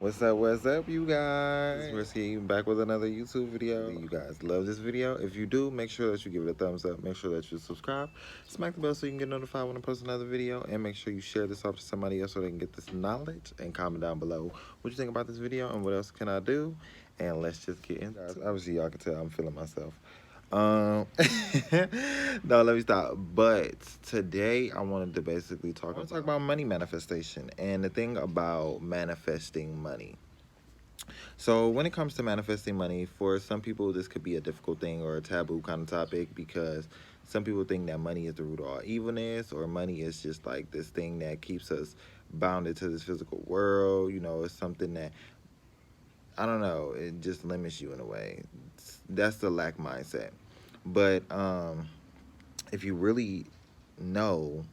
What's up, you guys? We're seeing back with another YouTube video. You guys love this video. If you do, make sure that you give it a thumbs up. Make sure that you subscribe. Smack the bell so you can get notified when I post another video. And make sure you share this off to somebody else so they can get this knowledge. And comment down below what you think about this video and what else can I do. And let's just get into it. Obviously, y'all can tell I'm feeling myself. No, let me stop. But today I wanted to basically talk about money manifestation and the thing about manifesting money. So when it comes to manifesting money, for some people this could be a difficult thing or a taboo kind of topic, because some people think that money is the root of all evilness, or money is just like this thing that keeps us bounded to this physical world. You know, it's something that, I don't know, it just limits you in a way. That's the lack mindset. But if you really know,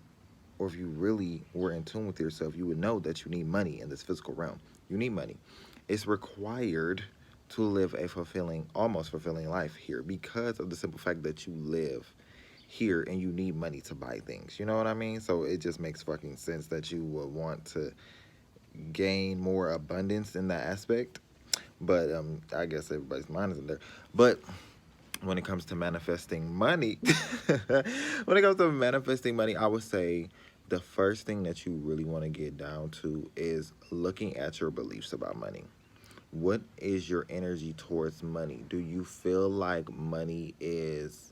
or if you really were in tune with yourself, you would know that you need money in this physical realm. You need money. It's required to live a fulfilling, almost fulfilling life here, because of the simple fact that you live here and you need money to buy things. You know what I mean? So it just makes fucking sense that you would want to gain more abundance in that aspect. But I guess everybody's mind isn't there. But when it comes to manifesting money, I would say the first thing that you really want to get down to is looking at your beliefs about money. What is your energy towards money? Do you feel like money is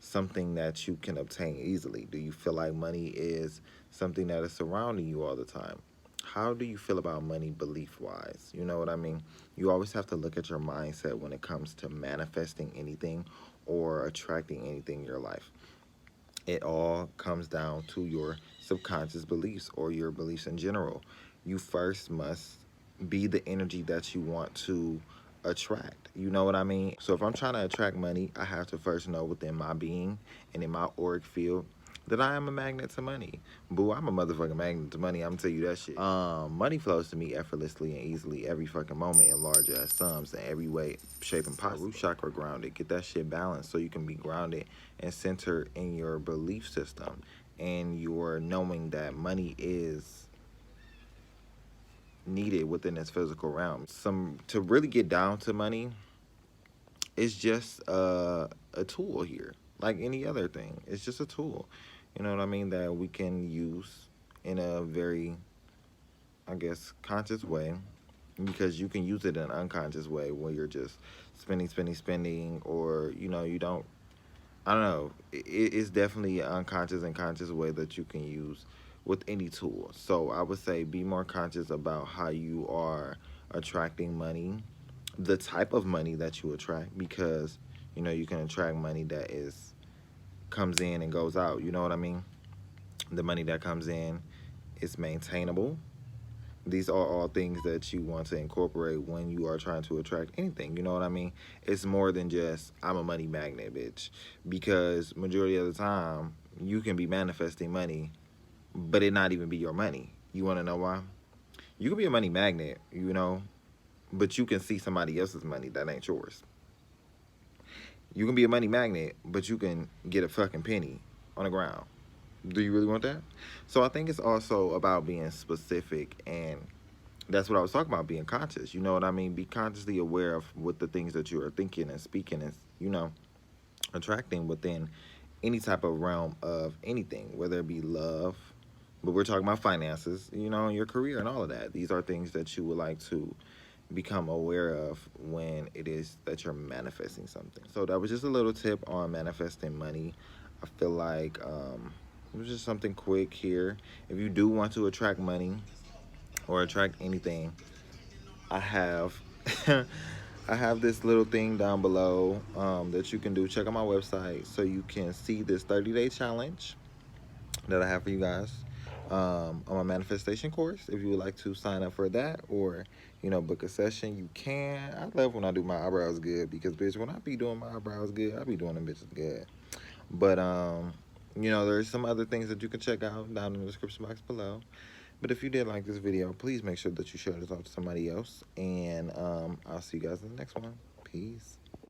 something that you can obtain easily? Do you feel like money is something that is surrounding you all the time? How do you feel about money belief-wise? You know what I mean? You always have to look at your mindset when it comes to manifesting anything or attracting anything in your life. It all comes down to your subconscious beliefs, or your beliefs in general. You first must be the energy that you want to attract. You know what I mean? So if I'm trying to attract money, I have to first know within my being and in my auric field that I am a magnet to money. Boo, I'm a motherfucking magnet to money. I'm gonna tell you that shit. Money flows to me effortlessly and easily every fucking moment in large ass sums in every way, shape, and possible. Root chakra grounded. Get that shit balanced so you can be grounded and centered in your belief system and your knowing that money is needed within this physical realm. To really get down to money, it's just a tool here, like any other thing. It's just a tool, you know what I mean, that we can use in a very, I guess, conscious way, because you can use it in an unconscious way where you're just spending, or, you know, you don't, I don't know. It's definitely an unconscious and conscious way that you can use with any tool. So I would say be more conscious about how you are attracting money, the type of money that you attract, because, you know, you can attract money that comes in and goes out. You know what I mean? The money that comes in is maintainable. These are all things that you want to incorporate when you are trying to attract anything. You know what I mean? It's more than just, I'm a money magnet, bitch. Because majority of the time, you can be manifesting money, but it not even be your money. You want to know why? You can be a money magnet, you know, but you can see somebody else's money that ain't yours. You can be a money magnet, but you can get a fucking penny on the ground. Do you really want that? So I think it's also about being specific, and that's what I was talking about, being conscious. You know what I mean? Be consciously aware of what the things that you are thinking and speaking and, you know, attracting within any type of realm of anything, whether it be love, but we're talking about finances, you know, your career and all of that. These are things that you would like to become aware of when it is that you're manifesting something. So that was just a little tip on manifesting money. I feel like it was just something quick here. If you do want to attract money or attract anything, I have I have this little thing down below that you can do. Check out my website so you can see this 30-day challenge that I have for you guys on my manifestation course. If you would like to sign up for that, or, you know, book a session, you can. I love when I do my eyebrows good, because, bitch, when I be doing my eyebrows good, I be doing them bitches good. But you know, there's some other things that you can check out down in the description box below. But if you did like this video, please make sure that you share this off to somebody else. And I'll see you guys in the next one. Peace.